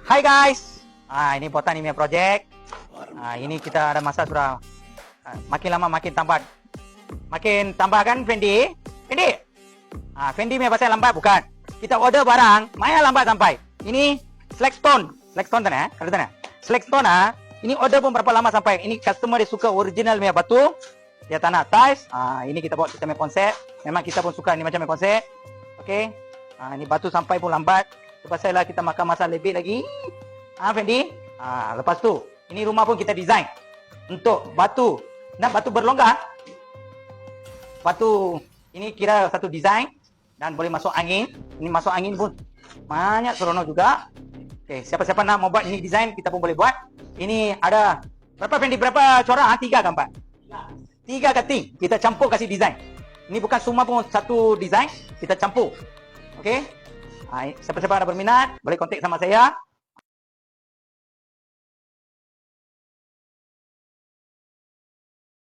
Hai guys. Ini Botan Email Project. Ini kita ada masa sudah makin lama makin tambah. Makin tambah kan Fendi? Fendi? Fendi punya pasal lambat bukan? Kita order barang, Maya lambat sampai. Ini Slackstone. Slackstone tanah, ada tanah. Slackstone ini order pun berapa lama sampai. Ini customer dia suka original punya batu. Dia tanah tiles. Ini kita buat kita punya konsep. Memang kita pun suka ni macam punya konsep. Okey. Ini batu sampai pun lambat. Terpaksa lah kita makan masa lebih lagi. Fendi. Lepas tu, ini rumah pun kita design untuk batu. Nak batu berlonggar. Batu ini kira satu design dan boleh masuk angin. Ini masuk angin pun banyak seronok juga. Okey, siapa-siapa nak mau buat ini design kita pun boleh buat. Ini ada berapa Fendi? Berapa corak? 3 kan Pak? 3 cutting. Kita campur kasih design. Ini bukan semua pun satu design, kita campur. Okey. Siapa-siapa ada berminat boleh kontak sama saya.